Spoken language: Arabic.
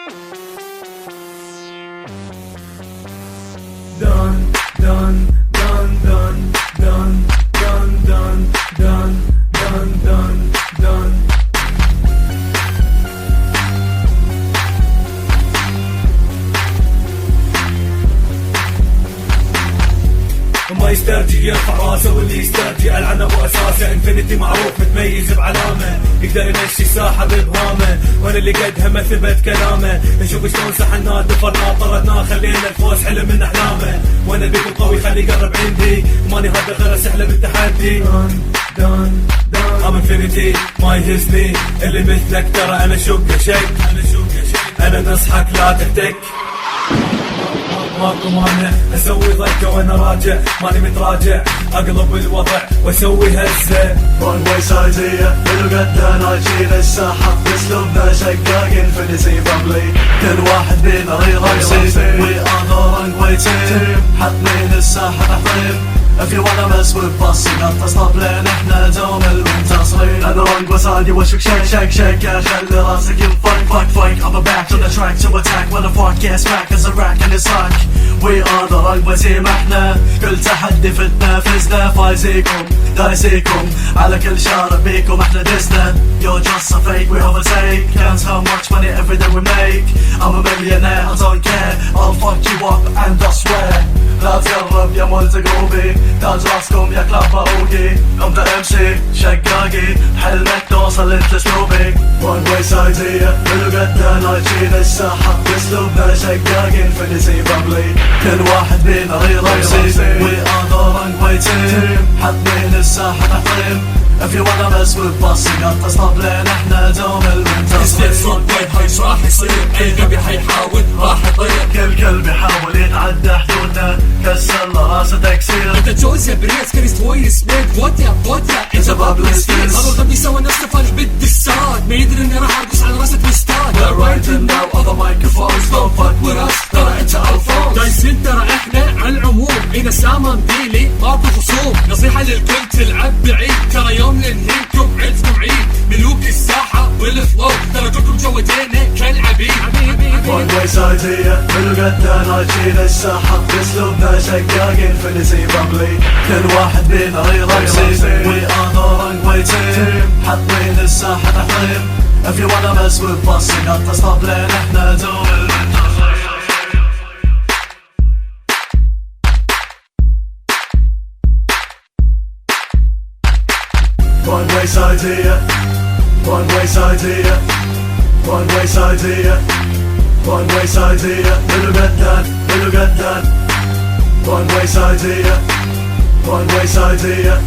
done, done, done, done, done, done, done, done, done, done, done. ما يسترجي يرفع راسه واللي يسترجي العن ابو اساسه. انفينيتي معروف متميز بعلامه، يقدر يمشي ساحه بابهامه، وانا اللي قدها ما ثبت كلامه. نشوف شلون سحناه دفرناه طردناه، خلينا الفوز حلم من احلامه. وانا بيكون قوي خليه يقرب عندي، ماني هذا غير سحله بالتحدي. دون I'm infinity ما يهزني اللي مثلك، ترى انا شوقه شيء، انا نصحك لا تهتك. ماكو مانع اسوي ضجه وانا راجع، ماني متراجع اقلب الوضع واسوي هزه. رون واي سايزيه بالقدة ناجين الساحة باسلوبنا شقاق. انفينيتي فاملي كل واحد بينا ريرانسي، وي ار ذا رون واي تيم، حاطين الساحة تحطيم. If you wanna mess with bossing انت stop لين احنا دوم المنتصرين. انا رونج وسادي واشك شيك شيك شيك، يا خلي راسك ينفك فك فك. I'm back to the track to attack when I fuck yes back as a rack and it's like we are the رونج وتيم. احنا كل تحدي فتنا فزنا، فايزيكم دايسيكم على كل شارع بيكم احنا دزنا. You're just a fake we overtake, can't how much money every day we make. I'm a millionaire I don't care, I'll fuck you up and I swear. لا تقرب يا مولت قلوبي، تاج راسكم يا كلاب باروقي. I'm the MC شقاقي، حلمك توصل انت اسلوبي. One way سايزية بالقدة ناجين الساحة باسلوبنا شقاقي. انفينيتي فاملي كل واحد بينا ريرانسي، we are the wrong way team، حاطين الساحة تحطيم. If you wanna mess with bossing انت stop لين احنا دوم المنتصرين. صوت وايد هايش راح يصير، اي غبي حيحاول راح يطير. كل كلب يحاول يتعدى حدودنا كسر له راسه تكسير. انت جوز يا بريس كريست وين سميك فوتيا انت بابل ستيلز. هذا الغبي سوى نفسه فالح بالدسات، ما يدري اني راح ارقص على راسه تويستات. We're right now other microphones don't fuck with us، ترى انت الفونس. دايسين ترى احنا على العموم، اذا سامة مديلي ماكو خصوم. نصيحة للكل تلعب بعيد، ترى يوم ننهيكم عندكم عيد. ملوك الساحة والفلو ترى كلكم جودينا كالعبيد. One way سايزية بالقدة ناجين الساحة باسلوبنا شقاق. انفينيتي فاملي كل واحد بينا ريرانسي، we are the wrong way team، حاطين الساحة تحطيم. If you wanna mess with bossing انت stop لين احنا دوم المنتصرين. One way سايزية One way سايزية One way سايزية One way سايزية بالقدان One way سايزية One way سايزية.